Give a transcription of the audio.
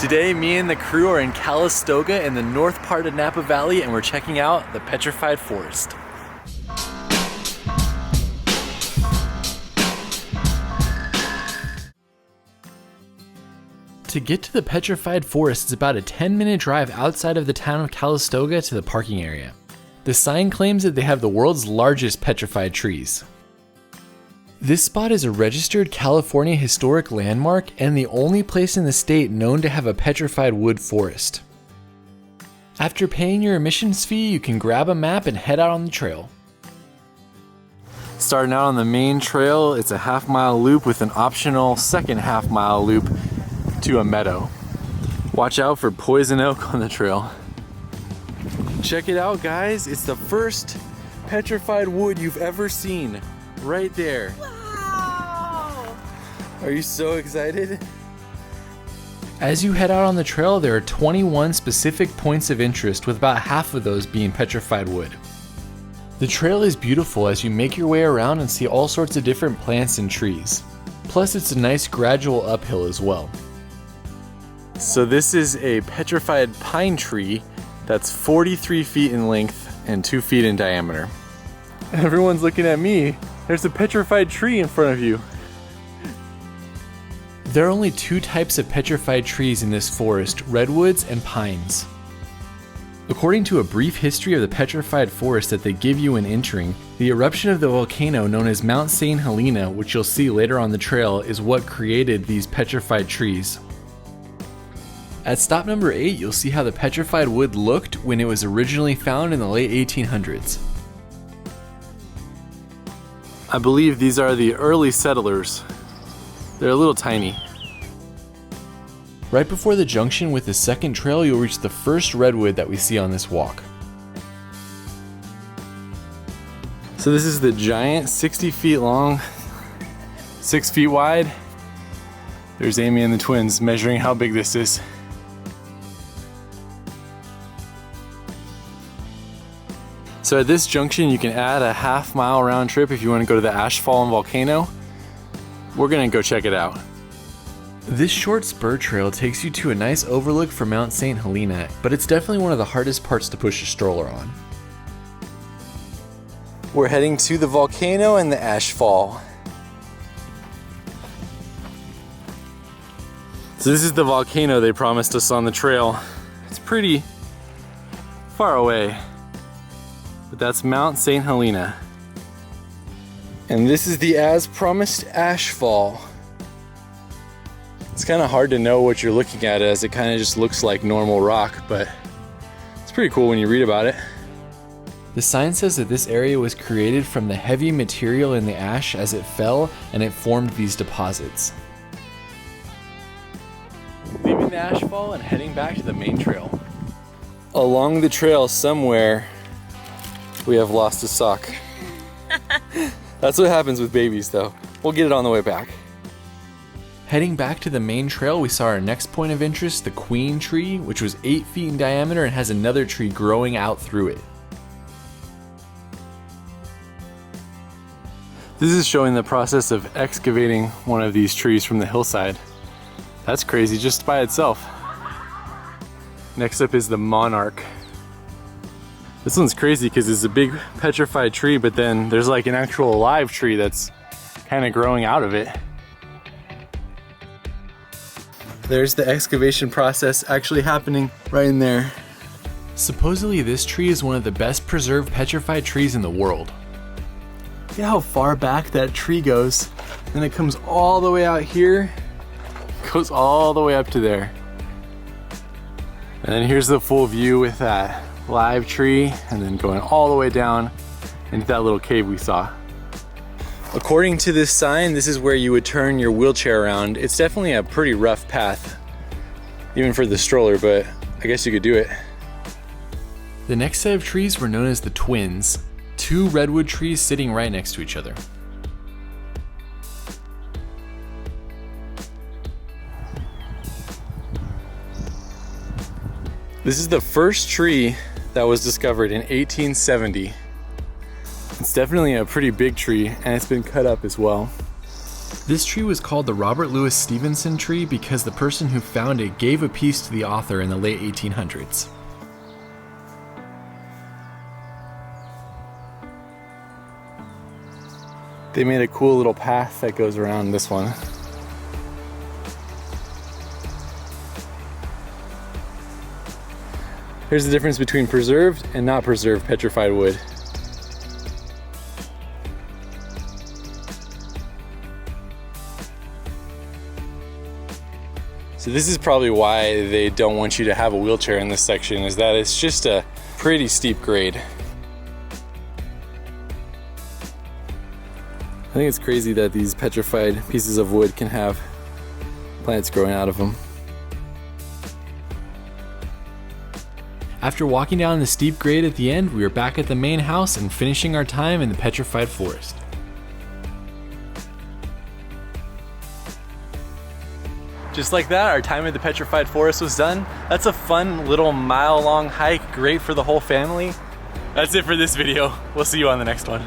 Today, me and the crew are in Calistoga in the north part of Napa Valley, and we're checking out the Petrified Forest. To get to the Petrified Forest, it's about a 10-minute drive outside of the town of Calistoga to the parking area. The sign claims that they have the world's largest petrified trees. This spot is a registered California historic landmark and the only place in the state known to have a petrified wood forest. After paying your admissions fee, you can grab a map and head out on the trail. Starting out on the main trail, it's a half-mile loop with an optional second half-mile loop to a meadow. Watch out for poison oak on the trail. Check it out, guys. It's the first petrified wood you've ever seen. Right there. Wow! Are you so excited? As you head out on the trail, there are 21 specific points of interest, with about half of those being petrified wood. The trail is beautiful as you make your way around and see all sorts of different plants and trees. Plus, it's a nice gradual uphill as well. So this is a petrified pine tree that's 43 feet in length and 2 feet in diameter. Everyone's looking at me. There's a petrified tree in front of you. There are only two types of petrified trees in this forest, redwoods and pines. According to a brief history of the Petrified Forest that they give you when entering, the eruption of the volcano known as Mount St Helena, which you'll see later on the trail, is what created these petrified trees. At stop number 8, you'll see how the petrified wood looked when it was originally found in the late 1800s. I believe these are the early settlers. They're a little tiny. Right before the junction with the second trail, you'll reach the first redwood that we see on this walk. So this is the giant, 60 feet long, 6 feet wide. There's Amy and the twins measuring how big this is. So at this junction, you can add a half-mile round trip if you want to go to the ash fall and volcano. We're gonna go check it out. This short spur trail takes you to a nice overlook for Mount St Helena, but it's definitely one of the hardest parts to push a stroller on. We're heading to the volcano and the ash fall. So this is the volcano they promised us on the trail. It's pretty far away. But that's Mount St Helena. And this is the as promised ash fall. It's kind of hard to know what you're looking at as it kind of just looks like normal rock, but it's pretty cool when you read about it. The sign says that this area was created from the heavy material in the ash as it fell, and it formed these deposits. Leaving the ash fall and heading back to the main trail. Along the trail somewhere, we have lost a sock. That's what happens with babies though. We'll get it on the way back. Heading back to the main trail, we saw our next point of interest, the queen tree, which was 8 feet in diameter and has another tree growing out through it. This is showing the process of excavating one of these trees from the hillside. That's crazy just by itself. Next up is the monarch. This one's crazy because it's a big petrified tree, but then there's like an actual live tree that's kind of growing out of it. There's the excavation process actually happening right in there. Supposedly this tree is one of the best preserved petrified trees in the world. See how far back that tree goes? And it comes all the way out here, goes all the way up to there. And then here's the full view with that live tree, and then going all the way down into that little cave we saw. According to this sign, this is where you would turn your wheelchair around. It's definitely a pretty rough path, even for the stroller, but I guess you could do it. The next set of trees were known as the twins, two redwood trees sitting right next to each other. This is the first tree that was discovered in 1870. It's definitely a pretty big tree, and it's been cut up as well. This tree was called the Robert Louis Stevenson tree because the person who found it gave a piece to the author in the late 1800s. They made a cool little path that goes around this one. Here's the difference between preserved and not preserved petrified wood. So this is probably why they don't want you to have a wheelchair in this section, is that it's just a pretty steep grade. I think it's crazy that these petrified pieces of wood can have plants growing out of them. After walking down the steep grade at the end, we were back at the main house and finishing our time in the Petrified Forest. Just like that, our time at the Petrified Forest was done. That's a fun little mile-long hike, great for the whole family. That's it for this video. We'll see you on the next one.